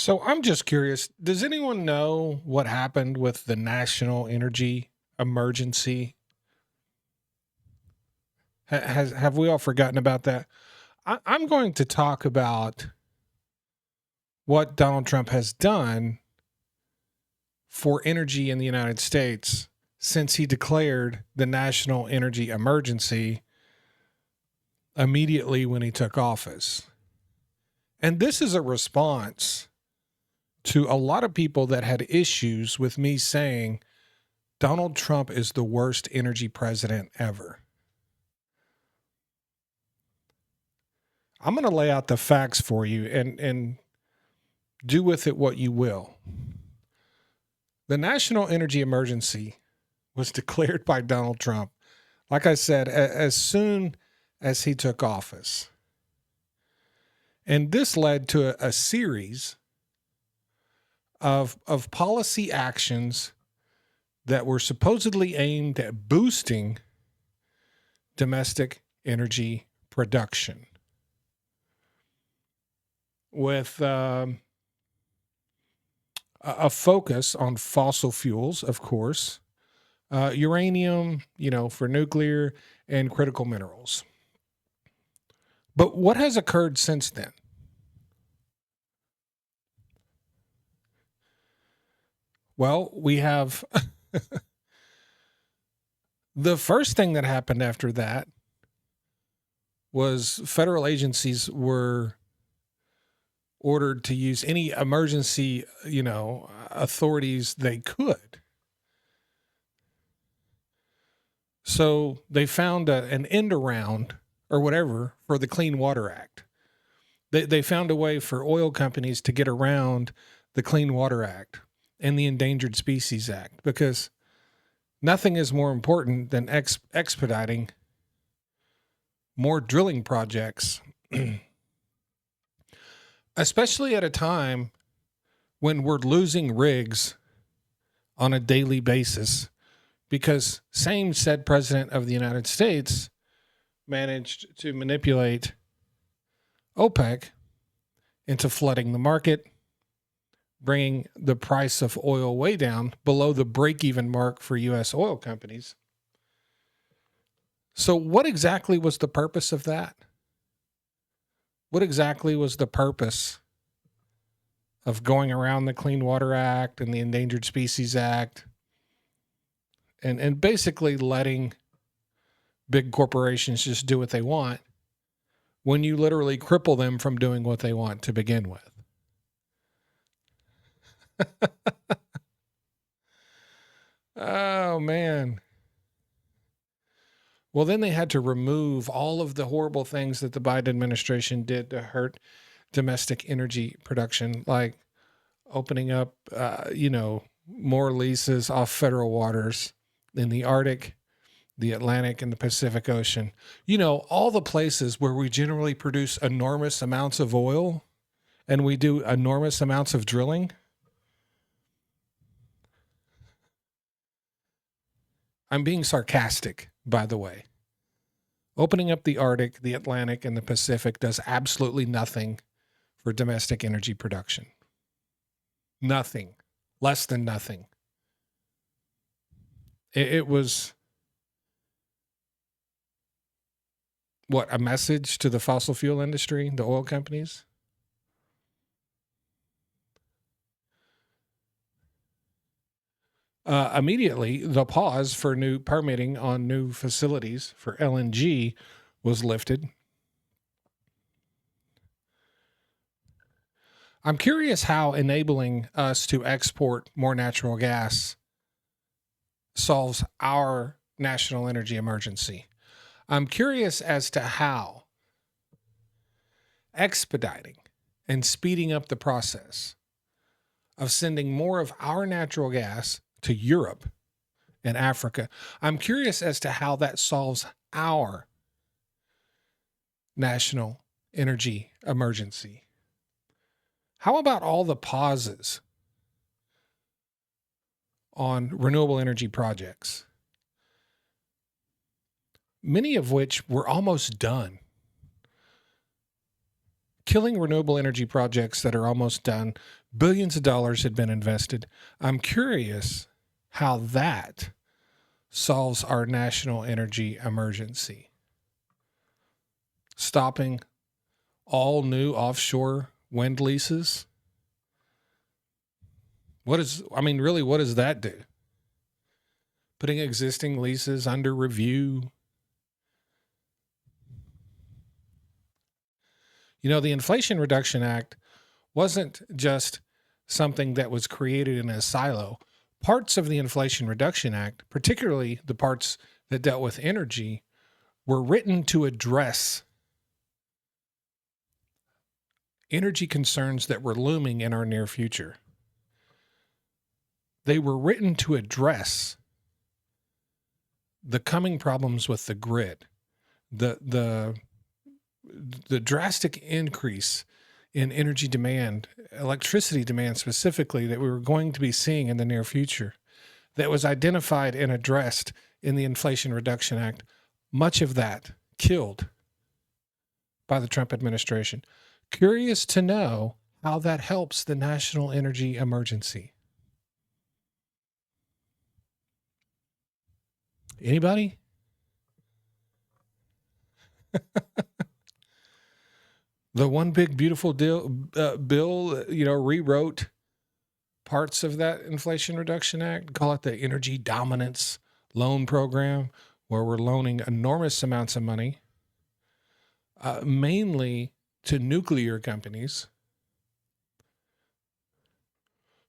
So I'm just curious, does anyone know what happened with the national energy emergency? Have we all forgotten about that? I'm going to talk about what Donald Trump has done for energy in the United States since he declared the national energy emergency immediately when he took office. And this is a response to a lot of people that had issues with me saying Donald Trump is the worst energy president ever. I'm going to lay out the facts for you and do with it what you will. The national energy emergency was declared by Donald Trump, like I said, as soon as he took office. And this led to a series of policy actions that were supposedly aimed at boosting domestic energy production with a focus on fossil fuels, of course, uranium, for nuclear and critical minerals. But what has occurred since then? Well, we have the first thing that happened after that was federal agencies were ordered to use any emergency, authorities they could. So they found an end around or whatever for the Clean Water Act. They found a way for oil companies to get around the Clean Water Act and the Endangered Species Act because nothing is more important than expediting more drilling projects, especially at a time when we're losing rigs on a daily basis because same said president of the United States managed to manipulate OPEC into flooding the market, bringing the price of oil way down below the break-even mark for U.S. oil companies. So what exactly was the purpose of that? What exactly was the purpose of going around the Clean Water Act and the Endangered Species Act and basically letting big corporations just do what they want when you literally cripple them from doing what they want to begin with? Oh, man. Well, then they had to remove all of the horrible things that the Biden administration did to hurt domestic energy production, like opening up, more leases off federal waters in the Arctic, the Atlantic, and the Pacific Ocean. All the places where we generally produce enormous amounts of oil and we do enormous amounts of drilling. I'm being sarcastic, by the way. Opening up the Arctic, the Atlantic, and the Pacific does absolutely nothing for domestic energy production. Nothing. Less than nothing. It was, what, a message to the fossil fuel industry, the oil companies? Immediately, the pause for new permitting on new facilities for LNG was lifted. I'm curious how enabling us to export more natural gas solves our national energy emergency. I'm curious as to how expediting and speeding up the process of sending more of our natural gas to Europe and Africa. I'm curious as to how that solves our national energy emergency. How about all the pauses on renewable energy projects, many of which were almost done? killing renewable energy projects that are almost done. Billions of dollars had been invested. I'm curious how that solves our national energy emergency. Stopping all new offshore wind leases. What does that do? Putting existing leases under review. The Inflation Reduction Act wasn't just something that was created in a silo. Parts of the Inflation Reduction Act, particularly the parts that dealt with energy, were written to address energy concerns that were looming in our near future. They were written to address the coming problems with the grid, the drastic increase in energy demand, electricity demand specifically, that we were going to be seeing in the near future, that was identified and addressed in the Inflation Reduction Act. Much of that killed by the Trump administration. Curious to know how that helps the national energy emergency. Anybody? The one big beautiful bill, rewrote parts of that Inflation Reduction Act. Call it the Energy Dominance Loan Program, where we're loaning enormous amounts of money, mainly to nuclear companies,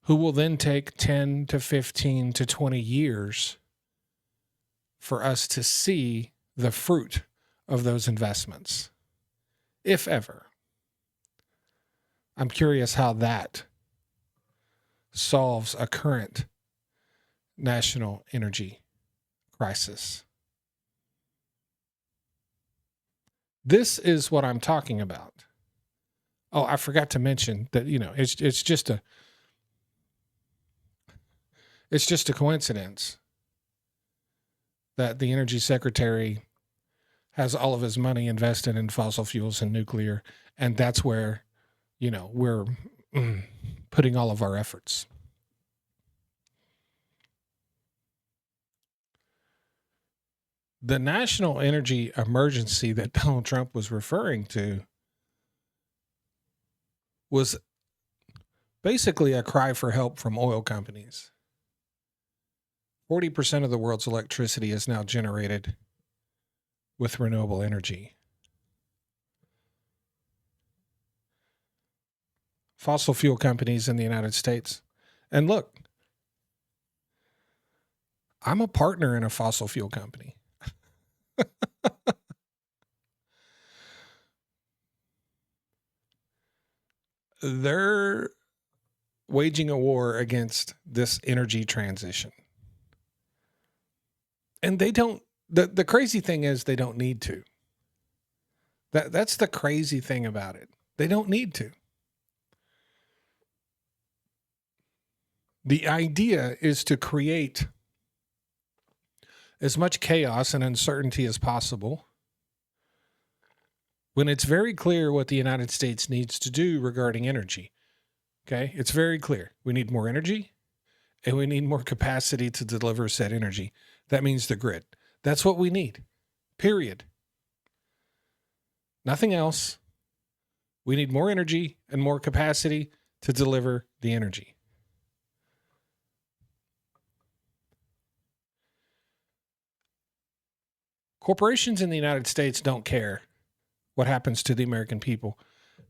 who will then take 10 to 15 to 20 years for us to see the fruit of those investments, if ever. I'm curious how that solves a current national energy crisis. This is what I'm talking about. Oh, I forgot to mention that, it's just a coincidence that the energy secretary has all of his money invested in fossil fuels and nuclear, and that's where, we're putting all of our efforts. The national energy emergency that Donald Trump was referring to was basically a cry for help from oil companies. 40% of the world's electricity is now generated with renewable energy. Fossil fuel companies in the United States. And look, I'm a partner in a fossil fuel company. They're waging a war against this energy transition. And they don't, the crazy thing is they don't need to. That's the crazy thing about it. They don't need to. The idea is to create as much chaos and uncertainty as possible when it's very clear what the United States needs to do regarding energy. Okay? It's very clear. We need more energy and we need more capacity to deliver said energy. That means the grid. That's what we need. Period. Nothing else. We need more energy and more capacity to deliver the energy. Corporations in the United States don't care what happens to the American people,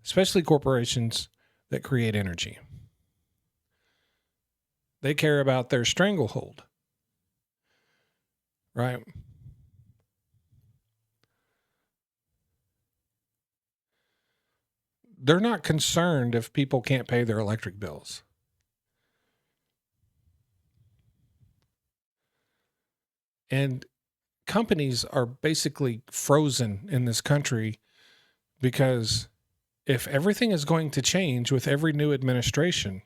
especially corporations that create energy. They care about their stranglehold, right? They're not concerned if people can't pay their electric bills. And companies are basically frozen in this country because if everything is going to change with every new administration,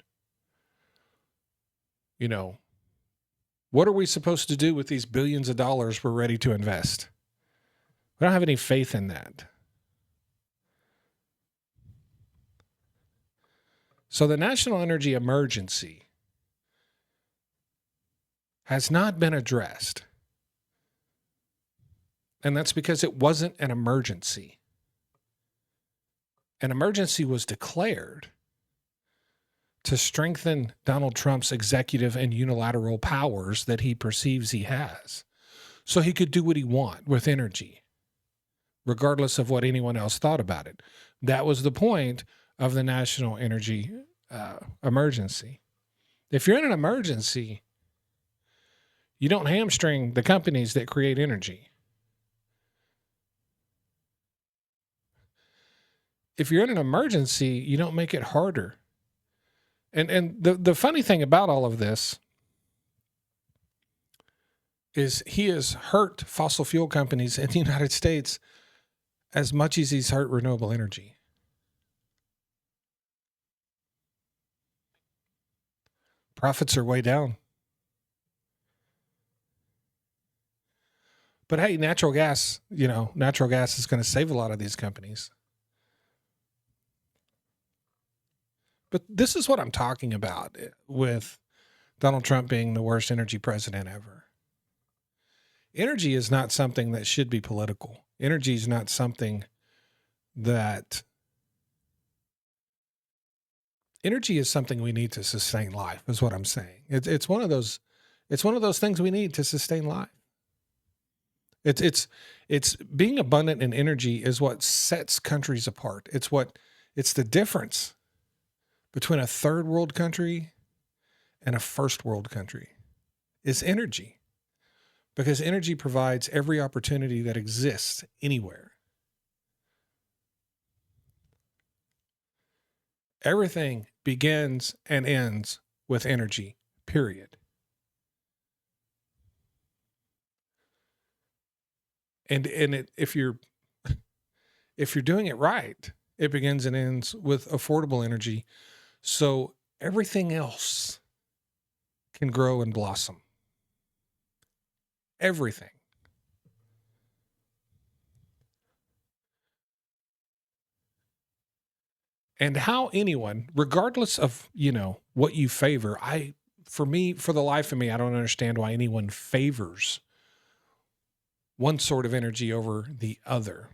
what are we supposed to do with these billions of dollars we're ready to invest? We don't have any faith in that. So the national energy emergency has not been addressed. And that's because it wasn't an emergency. An emergency was declared to strengthen Donald Trump's executive and unilateral powers that he perceives he has, so he could do what he wants with energy, regardless of what anyone else thought about it. That was the point of the national energy emergency. If you're in an emergency, you don't hamstring the companies that create energy. If you're in an emergency, you don't make it harder. And the funny thing about all of this is he has hurt fossil fuel companies in the United States as much as he's hurt renewable energy. Profits are way down. But hey, natural gas is going to save a lot of these companies. But this is what I'm talking about with Donald Trump being the worst energy president ever. Energy is not something that should be political. Energy is not something that... Energy is something we need to sustain life, is what I'm saying. It's one of those things we need to sustain life. It's being abundant in energy is what sets countries apart. It's the difference between a third world country and a first world country is energy, because energy provides every opportunity that exists anywhere. Everything begins and ends with energy, period. And if you're doing it right, it begins and ends with affordable energy. So everything else can grow and blossom. Everything. And how anyone, regardless of, what you favor, for the life of me, I don't understand why anyone favors one sort of energy over the other.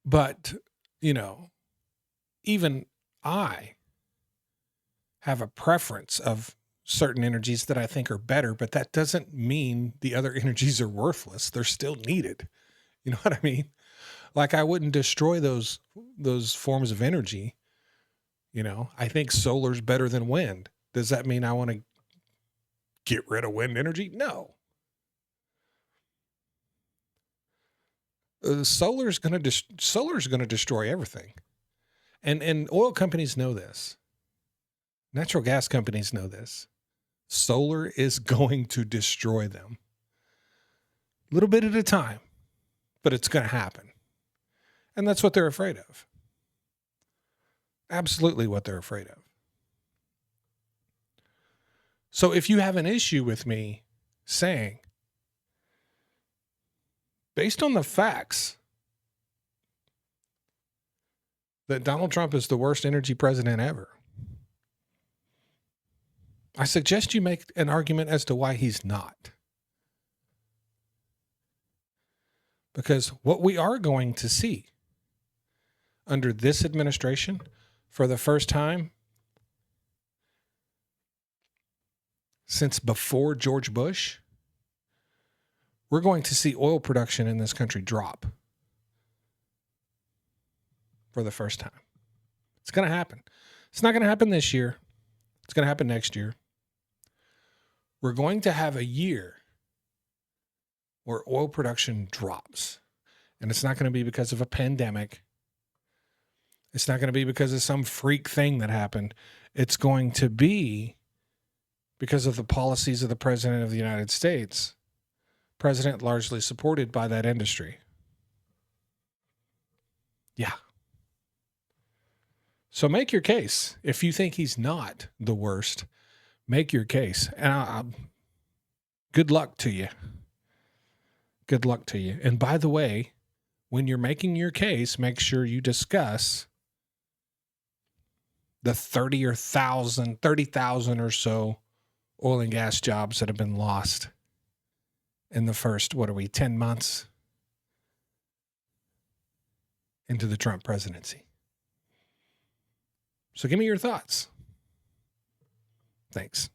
But, even I have a preference of certain energies that I think are better, but that doesn't mean the other energies are worthless. They're still needed. You know what I mean? Like, I wouldn't destroy those forms of energy. I think solar's better than wind. Does that mean I want to get rid of wind energy? No. Solar's going to destroy everything. And oil companies know this. Natural gas companies know this. Solar is going to destroy them. A little bit at a time, but it's going to happen. And that's what they're afraid of. Absolutely what they're afraid of. So if you have an issue with me saying, based on the facts, that Donald Trump is the worst energy president ever, I suggest you make an argument as to why he's not. Because what we are going to see under this administration, for the first time since before George Bush, we're going to see oil production in this country drop for the first time. It's going to happen. It's not going to happen this year. It's going to happen next year. We're going to have a year where oil production drops. And it's not going to be because of a pandemic. It's not going to be because of some freak thing that happened. It's going to be because of the policies of the President of the United States. President largely supported by that industry. Yeah. So make your case. If you think he's not the worst, make your case. And good luck to you. Good luck to you. And by the way, when you're making your case, make sure you discuss the 30,000 or so oil and gas jobs that have been lost in the first, 10 months into the Trump presidency. So give me your thoughts. Thanks.